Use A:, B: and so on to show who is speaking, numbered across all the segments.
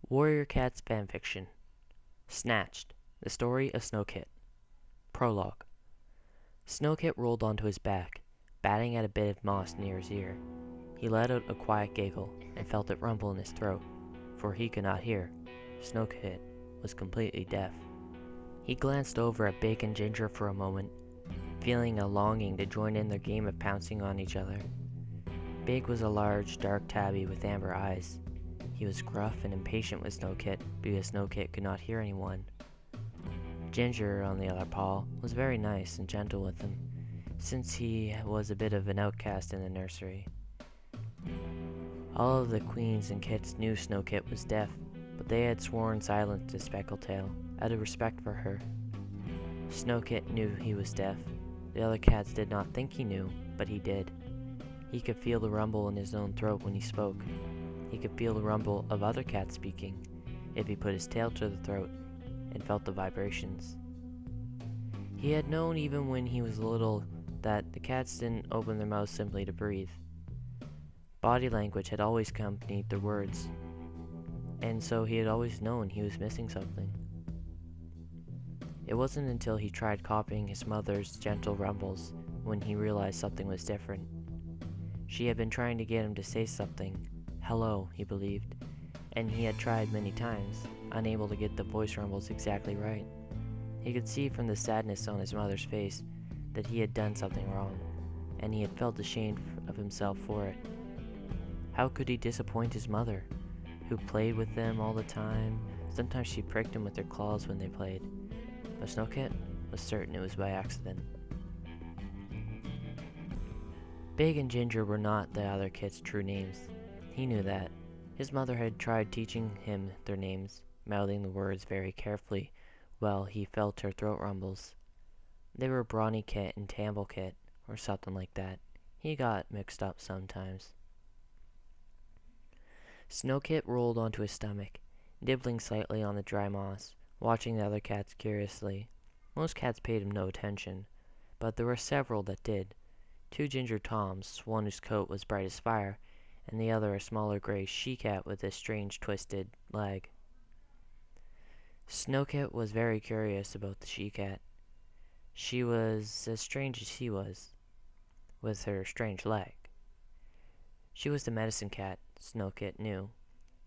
A: Warrior Cats fanfiction. Snatched. The story of Snowkit. Prologue. Snowkit rolled onto his back, batting at a bit of moss near his ear. He let out a quiet giggle and felt it rumble in his throat, for he could not hear. Snowkit was completely deaf. He glanced over at Big and Ginger for a moment, feeling a longing to join in their game of pouncing on each other. Big was a large, dark tabby with amber eyes. He was gruff and impatient with Snowkit because Snowkit could not hear anyone. Ginger, on the other paw, was very nice and gentle with him, since he was a bit of an outcast in the nursery. All of the queens and kits knew Snowkit was deaf, but they had sworn silence to Speckletail, out of respect for her. Snowkit knew he was deaf. The other cats did not think he knew, but he did. He could feel the rumble in his own throat when he spoke. He could feel the rumble of other cats speaking, if he put his tail to the throat and felt the vibrations. He had known even when he was little that the cats didn't open their mouths simply to breathe. Body language had always accompanied their words, and so he had always known he was missing something. It wasn't until he tried copying his mother's gentle rumbles when he realized something was different. She had been trying to get him to say something. Hello, he believed, and he had tried many times, unable to get the voice rumbles exactly right. He could see from the sadness on his mother's face that he had done something wrong, and he had felt ashamed of himself for it. How could he disappoint his mother, who played with them all the time? Sometimes she pricked him with her claws when they played, but Snowkit was certain it was by accident. Big and Ginger were not the other kits' true names. He knew that. His mother had tried teaching him their names, mouthing the words very carefully while he felt her throat rumbles. They were Brawny Kit and Tamble Kit, or something like that. He got mixed up sometimes. Snowkit rolled onto his stomach, nibbling slightly on the dry moss, watching the other cats curiously. Most cats paid him no attention, but there were several that did. Two ginger toms, one whose coat was bright as fire, and the other a smaller gray she-cat with a strange twisted leg. Snowkit was very curious about the she-cat. She was as strange as he was, with her strange leg. She was the medicine cat, Snowkit knew,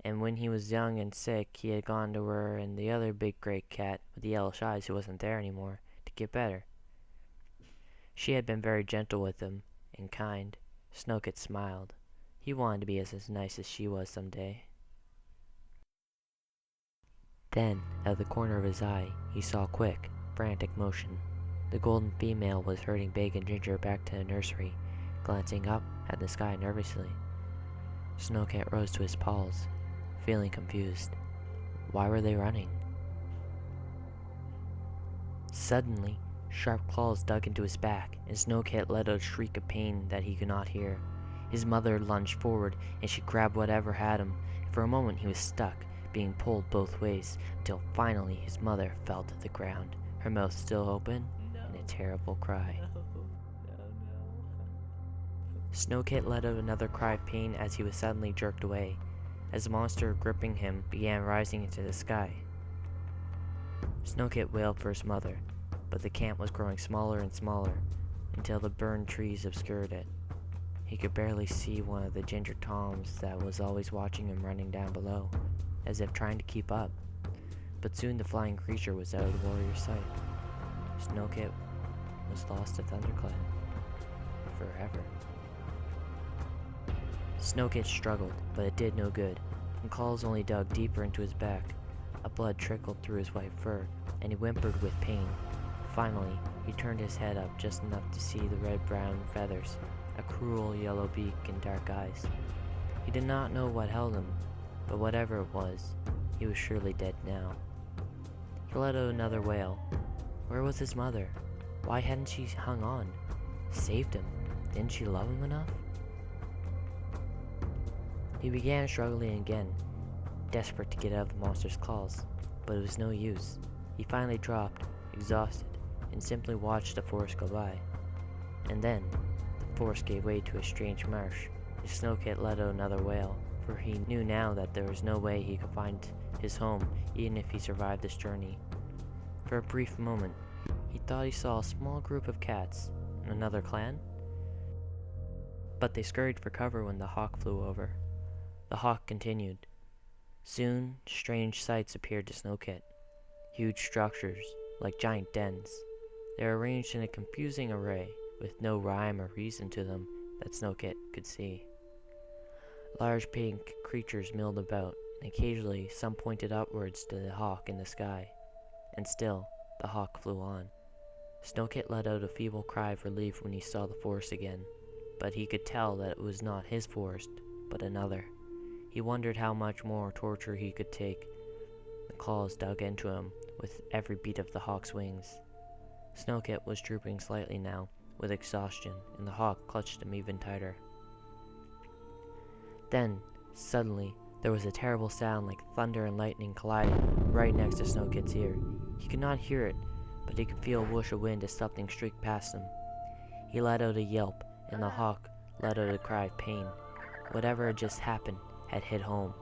A: and when he was young and sick he had gone to her and the other big gray cat with the yellowish eyes who wasn't there anymore to get better. She had been very gentle with him, and kind. Snowkit smiled. He wanted to be as nice as she was someday. Then, out of the corner of his eye, he saw quick, frantic motion. The golden female was herding Big and Ginger back to the nursery, glancing up at the sky nervously. Snowkit rose to his paws, feeling confused. Why were they running? Suddenly, sharp claws dug into his back, and Snowkit let out a shriek of pain that he could not hear. His mother lunged forward, and she grabbed whatever had him. For a moment he was stuck, being pulled both ways, until finally his mother fell to the ground, her mouth still open, in a terrible cry. Snowkit let out another cry of pain as he was suddenly jerked away, as the monster gripping him began rising into the sky. Snowkit wailed for his mother, but the camp was growing smaller and smaller, until the burned trees obscured it. He could barely see one of the ginger toms that was always watching him running down below, as if trying to keep up. But soon the flying creature was out of the warrior's sight. Snowkit was lost to ThunderClan. Forever. Snowkit struggled, but it did no good, and claws only dug deeper into his back. A blood trickled through his white fur, and he whimpered with pain. Finally, he turned his head up just enough to see the red-brown feathers, a cruel yellow beak and dark eyes. He did not know what held him, but whatever it was, he was surely dead now. He let out another wail. Where was his mother? Why hadn't she hung on? Saved him. Didn't she love him enough? He began struggling again, desperate to get out of the monster's claws, but it was no use. He finally dropped, exhausted, and simply watched the forest go by. And then, the forest gave way to a strange marsh. The Snowkit let out another wail, for he knew now that there was no way he could find his home, even if he survived this journey. For a brief moment, he thought he saw a small group of cats. Another clan? But they scurried for cover when the hawk flew over. The hawk continued. Soon, strange sights appeared to Snowkit. Huge structures, like giant dens. They were arranged in a confusing array, with no rhyme or reason to them that Snowkit could see. Large pink creatures milled about, and occasionally some pointed upwards to the hawk in the sky. And still, the hawk flew on. Snowkit let out a feeble cry of relief when he saw the forest again, but he could tell that it was not his forest, but another. He wondered how much more torture he could take. The claws dug into him with every beat of the hawk's wings. Snowkit was drooping slightly now, with exhaustion, and the hawk clutched him even tighter. Then, suddenly, there was a terrible sound like thunder and lightning colliding right next to Snowkit's ear. He could not hear it, but he could feel a whoosh of wind as something streaked past him. He let out a yelp, and the hawk let out a cry of pain. Whatever had just happened had hit home.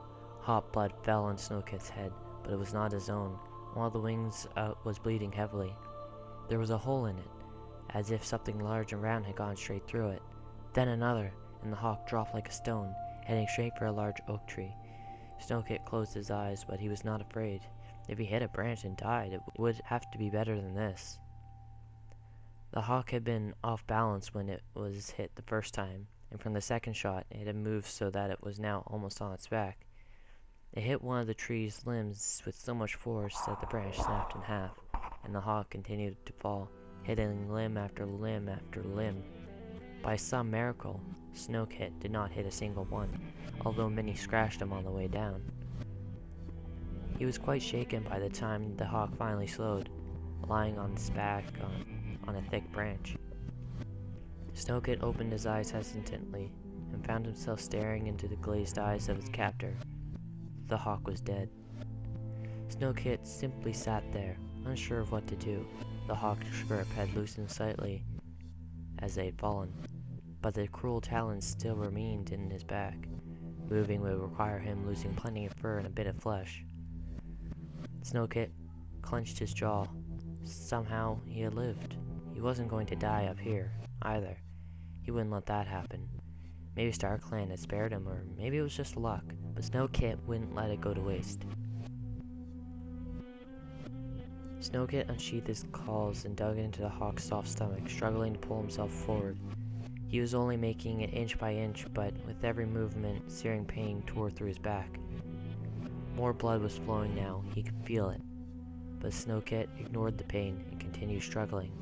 A: Hot blood fell on Snowkit's head, but it was not his own. One of the wings was bleeding heavily. There was a hole in it, as if something large and round had gone straight through it. Then another, and the hawk dropped like a stone, heading straight for a large oak tree. Snowkit closed his eyes, but he was not afraid. If he hit a branch and died, it would have to be better than this. The hawk had been off balance when it was hit the first time, and from the second shot it had moved so that it was now almost on its back. It hit one of the tree's limbs with so much force that the branch snapped in half, and the hawk continued to fall, hitting limb after limb after limb. By some miracle, Snowkit did not hit a single one, although many scratched him on the way down. He was quite shaken by the time the hawk finally slowed, lying on its back on a thick branch. Snowkit opened his eyes hesitantly, and found himself staring into the glazed eyes of his captor. The hawk was dead. Snowkit simply sat there, unsure of what to do. The hawk's grip had loosened slightly as they had fallen, but the cruel talons still remained in his back. Moving would require him losing plenty of fur and a bit of flesh. Snowkit clenched his jaw. Somehow he had lived. He wasn't going to die up here, either. He wouldn't let that happen. Maybe StarClan had spared him, or maybe it was just luck, but Snowkit wouldn't let it go to waste. Snowkit unsheathed his claws and dug into the hawk's soft stomach, struggling to pull himself forward. He was only making it inch by inch, but with every movement, searing pain tore through his back. More blood was flowing now, he could feel it. But Snowkit ignored the pain and continued struggling.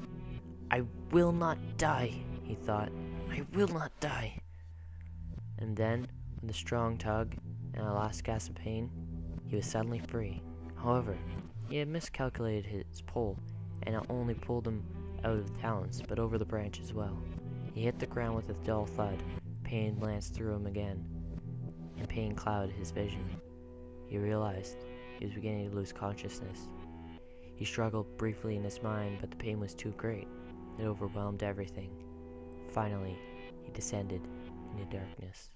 A: "I will not die," he thought. "I will not die." And then, with a strong tug and a last gasp of pain, he was suddenly free. However, he had miscalculated his pull, and it only pulled him out of the talons, but over the branch as well. He hit the ground with a dull thud. Pain lanced through him again, and pain clouded his vision. He realized he was beginning to lose consciousness. He struggled briefly in his mind, but the pain was too great. It overwhelmed everything. Finally, he descended into darkness.